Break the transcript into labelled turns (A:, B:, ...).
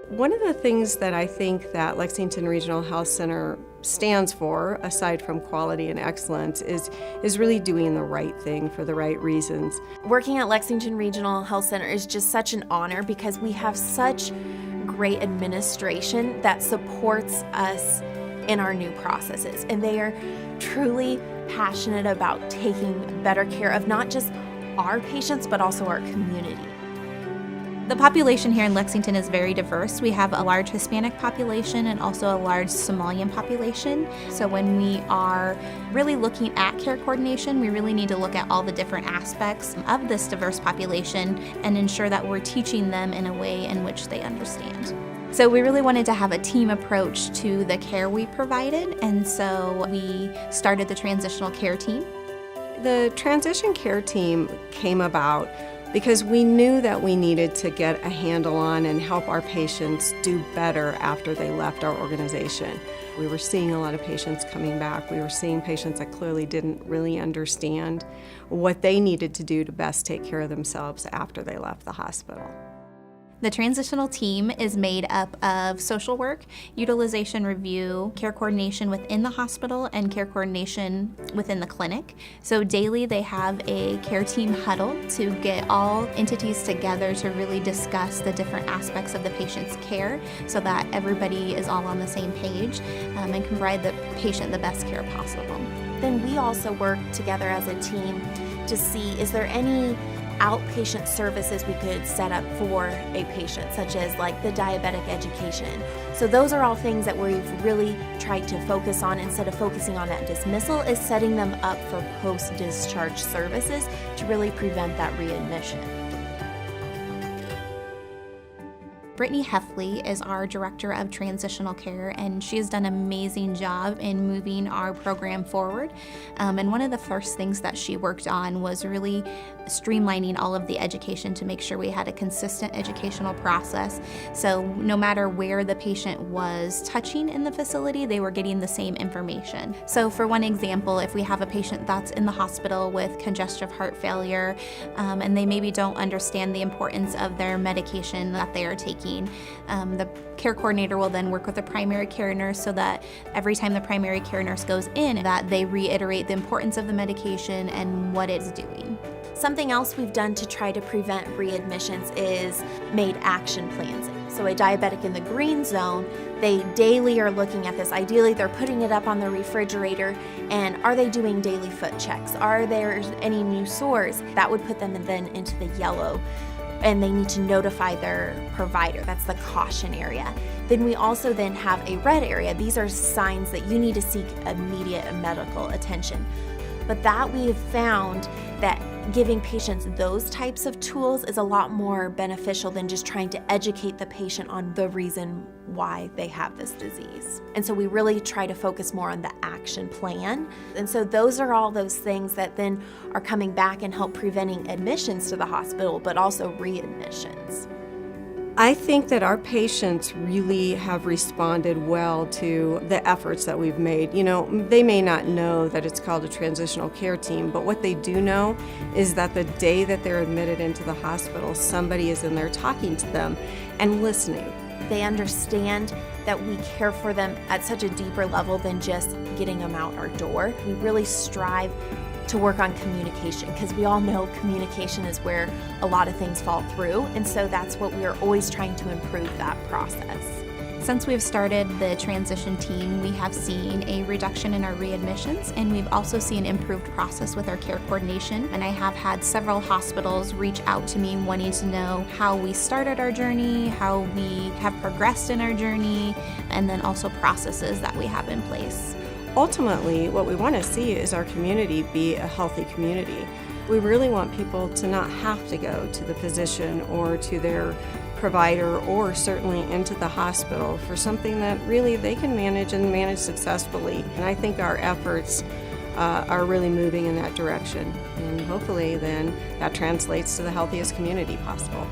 A: One of the things that I think that Lexington Regional Health Center stands for, aside from quality and excellence, is really doing the right thing for the right reasons.
B: Working at Lexington Regional Health Center is just such an honor because we have such great administration that supports us in our new processes, and they are truly passionate about taking better care of not just our patients but also our community.
C: The population here in Lexington is very diverse. We have a large Hispanic population and also a large Somalian population. So when we are really looking at care coordination, we really need to look at all the different aspects of this diverse population and ensure that we're teaching them in a way in which they understand. So we really wanted to have a team approach to the care we provided, and so we started the transitional care team.
A: The transition care team came about because we knew that we needed to get a handle on and help our patients do better after they left our organization. We were seeing a lot of patients coming back. We were seeing patients that clearly didn't really understand what they needed to do to best take care of themselves after they left the hospital.
C: The transitional team is made up of social work, utilization review, care coordination within the hospital, and care coordination within the clinic. So daily they have a care team huddle to get all entities together to really discuss the different aspects of the patient's care so that everybody is all on the same page and can provide the patient the best care possible.
B: Then we also work together as a team to see, is there any outpatient services we could set up for a patient, such as like the diabetic education. So those are all things that we've really tried to focus on instead of focusing on that dismissal, is setting them up for post-discharge services to really prevent that readmission.
C: Brittany Heffley is our Director of Transitional Care, and she has done an amazing job in moving our program forward. And one of the first things that she worked on was really streamlining all of the education to make sure we had a consistent educational process. So no matter where the patient was touching in the facility, they were getting the same information. So for one example, if we have a patient that's in the hospital with congestive heart failure, and they maybe don't understand the importance of their medication that they are taking, the care coordinator will then work with the primary care nurse so that every time the primary care nurse goes in, that they reiterate the importance of the medication and what it's doing.
B: Something else we've done to try to prevent readmissions is made action plans. So a diabetic in the green zone, they daily are looking at this. Ideally, they're putting it up on the refrigerator, and are they doing daily foot checks? Are there any new sores? That would put them then into the yellow, and they need to notify their provider. That's the caution area. Then we also then have a red area. These are signs that you need to seek immediate medical attention. But that we have found that giving patients those types of tools is a lot more beneficial than just trying to educate the patient on the reason why they have this disease. And so we really try to focus more on the action plan. And so those are all those things that then are coming back and help preventing admissions to the hospital, but also readmissions.
A: I think that our patients really have responded well to the efforts that we've made. You know, they may not know that it's called a transitional care team, but what they do know is that the day that they're admitted into the hospital, somebody is in there talking to them and listening.
B: They understand that we care for them at such a deeper level than just getting them out our door. We really strive to work on communication, because we all know communication is where a lot of things fall through, and so that's what we are always trying to improve that process.
C: Since we've started the transition team, we have seen a reduction in our readmissions, and we've also seen improved process with our care coordination. And I have had several hospitals reach out to me wanting to know how we started our journey, how we have progressed in our journey, and then also processes that we have in place.
A: Ultimately, what we want to see is our community be a healthy community. We really want people to not have to go to the physician or to their provider or certainly into the hospital for something that really they can manage and manage successfully. And I think our efforts are really moving in that direction. And hopefully then that translates to the healthiest community possible.